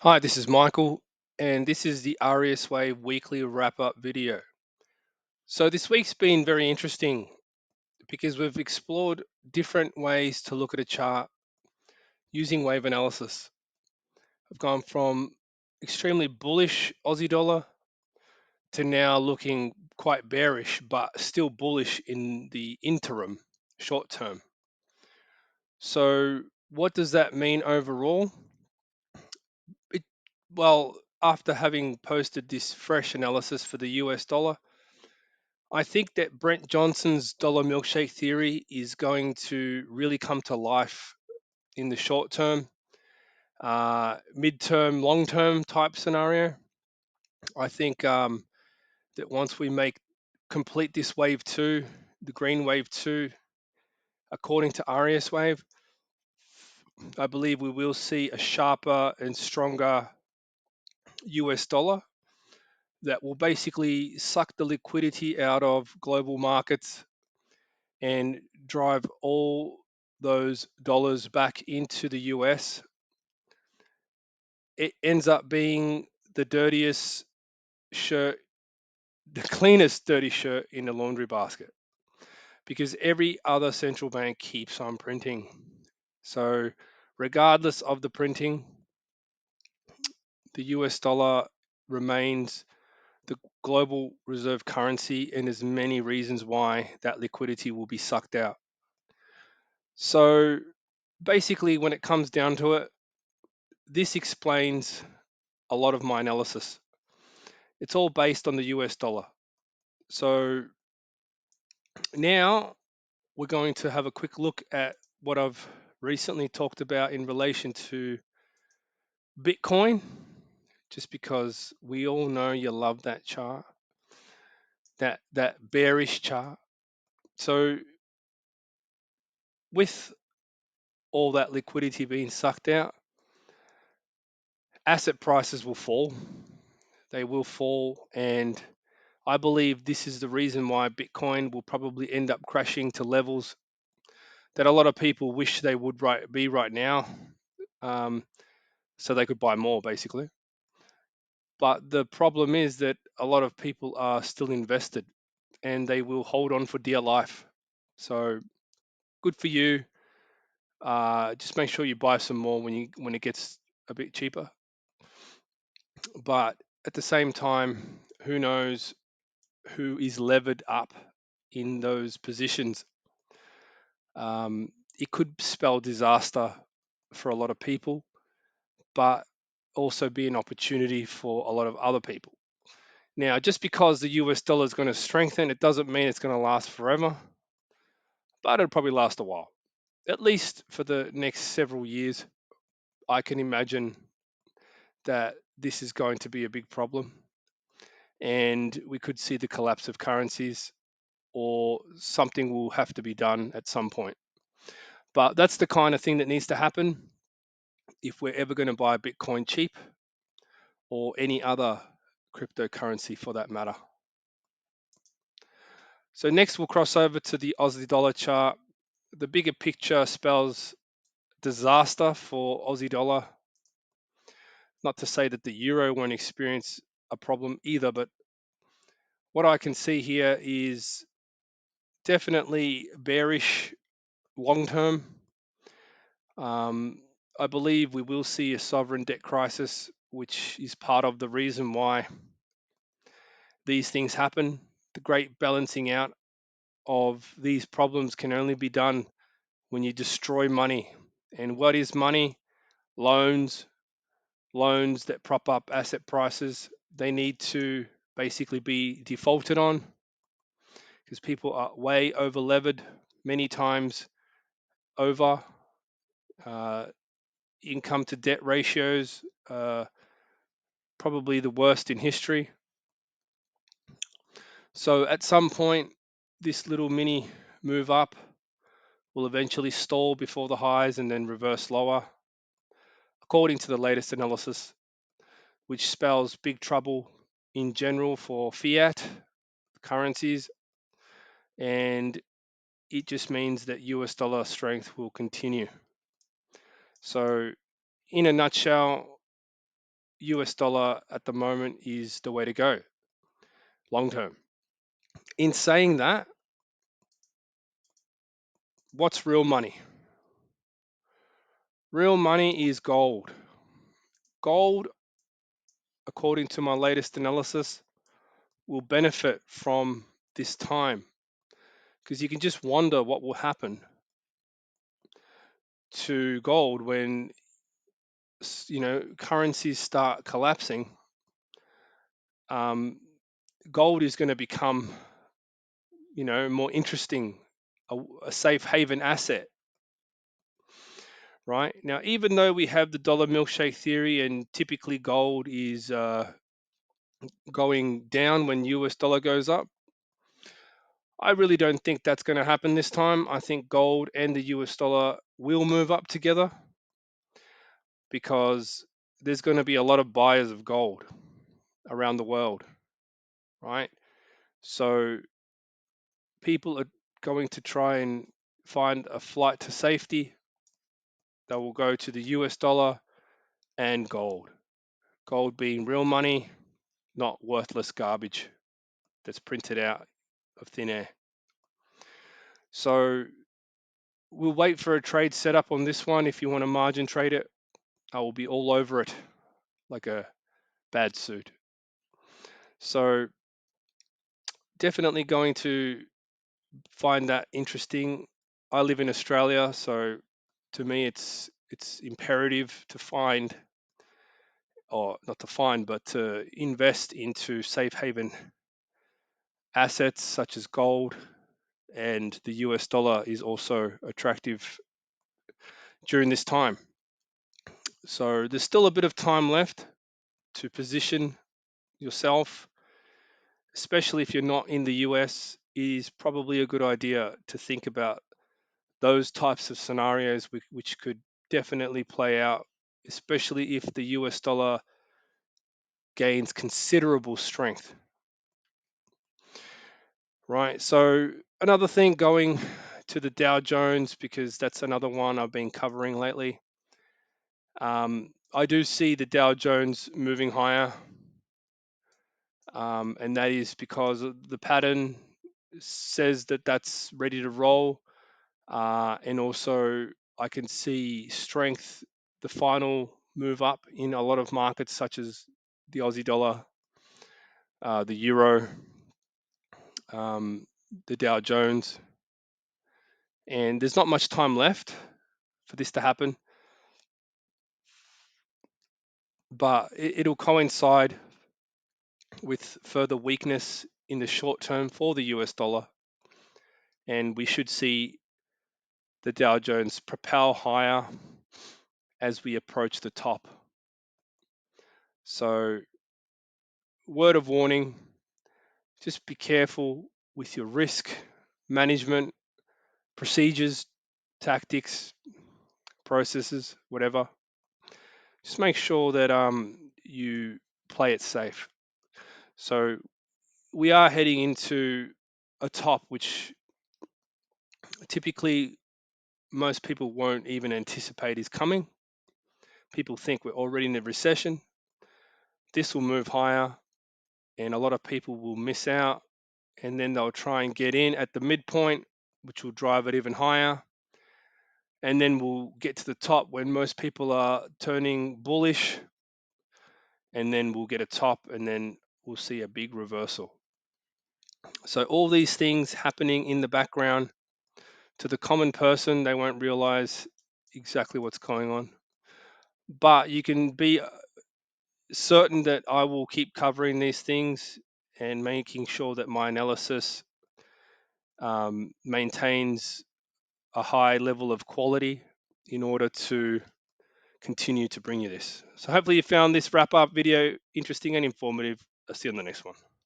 Hi, this is Michael, and this is the RES Wave weekly wrap up video. So, this week's been very interesting because we've explored different ways to look at a chart using wave analysis. I've gone from extremely bullish Aussie dollar to now looking quite bearish, but still bullish in the interim, short term. So, what does that mean overall? It, well, after having posted this fresh analysis for the US dollar, I think that Brent Johnson's dollar milkshake theory is going to really come to life in the short term, mid-term, long-term type scenario. I think that once we make complete this wave two, the green wave two, according to RES wave, I believe we will see a sharper and stronger US dollar that will basically suck the liquidity out of global markets and drive all those dollars back into the US. It ends up being the dirtiest shirt, the cleanest dirty shirt in the laundry basket because every other central bank keeps on printing. So, regardless of the printing, the US dollar remains the global reserve currency, and there's many reasons why that liquidity will be sucked out. So, basically, when it comes down to it, this explains a lot of my analysis. It's all based on the US dollar. So now we're going to have a quick look at what I've recently talked about in relation to Bitcoin, just because we all know you love that chart, that bearish chart. So with all that liquidity being sucked out, asset prices will fall. They will fall, and I believe this is the reason why Bitcoin will probably end up crashing to levels that a lot of people wish they would be right now, um, so they could buy more, basically. But the problem is that a lot of people are still invested and they will hold on for dear life. So good for you. Just make sure you buy some more when it gets a bit cheaper. But at the same time, who knows who is levered up in those positions? It could spell disaster for a lot of people, but also be an opportunity for a lot of other people. Now, just because the US dollar is going to strengthen, it doesn't mean it's going to last forever, but it'll probably last a while. At least for the next several years, I can imagine that this is going to be a big problem. And we could see the collapse of currencies, or something will have to be done at some point. But that's the kind of thing that needs to happen if we're ever going to buy Bitcoin cheap or any other cryptocurrency for that matter. So next we'll cross over to the Aussie dollar chart. The bigger picture spells disaster for Aussie dollar. Not to say that the euro won't experience a problem either, but what I can see here is definitely bearish long term. I believe we will see a sovereign debt crisis, which is part of the reason why these things happen. The great balancing out of these problems can only be done when you destroy money. And what is money? Loans, loans that prop up asset prices. They need to basically be defaulted on because people are way over levered, many times over. Uh, Income to debt ratios, probably the worst in history. So at some point, this little mini move up will eventually stall before the highs and then reverse lower, according to the latest analysis, which spells big trouble in general for fiat currencies. And it just means that US dollar strength will continue. So, in a nutshell, US dollar at the moment is the way to go long term. In saying that, what's real money? Real money is gold. Gold, according to my latest analysis, will benefit from this time because you can just wonder what will happen to gold when currencies start collapsing. um, Gold is going to become more interesting, a safe haven asset. Right now, even though we have the dollar milkshake theory and typically gold is going down when US dollar goes up, I really don't think that's going to happen this time. I think gold and the US dollar will move up together because there's going to be a lot of buyers of gold around the world, right? So people are going to try and find a flight to safety. They will go to the US dollar and gold. Gold being real money, not worthless garbage that's printed out of thin air. So we'll wait for a trade setup on this one. If you want to margin trade it, I will be all over it like a bad suit. So definitely going to find that interesting. I live in Australia, so to me it's imperative to find, or not to find, but to invest into safe haven assets such as gold, and the US dollar is also attractive during this time. So there's still a bit of time left to position yourself, especially if you're not in the US. It is probably a good idea to think about those types of scenarios which could definitely play out, especially if the US dollar gains considerable strength. Right. So another thing, going to the Dow Jones, because that's another one I've been covering lately. I do see the Dow Jones moving higher, and that is because the pattern says that that's ready to roll, and also I can see strength, the final move up in a lot of markets such as the Aussie dollar, the euro, the Dow Jones, and there's not much time left for this to happen, but it'll coincide with further weakness in the short term for the US dollar, and we should see the Dow Jones propel higher as we approach the top. So, word of warning, just be careful with your risk management procedures, tactics, processes, whatever. Just make sure that you play it safe. So we are heading into a top which typically most people won't even anticipate is coming. People think we're already in a recession. This will move higher, and a lot of people will miss out, and then they'll try and get in at the midpoint, which will drive it even higher. And then we'll get to the top when most people are turning bullish, and then we'll get a top, and then we'll see a big reversal. So all these things happening in the background, to the common person, they won't realize exactly what's going on. But you can be certain that I will keep covering these things and making sure that my analysis maintains a high level of quality in order to continue to bring you this. So hopefully you found this wrap up video interesting and informative. I'll see you on the next one.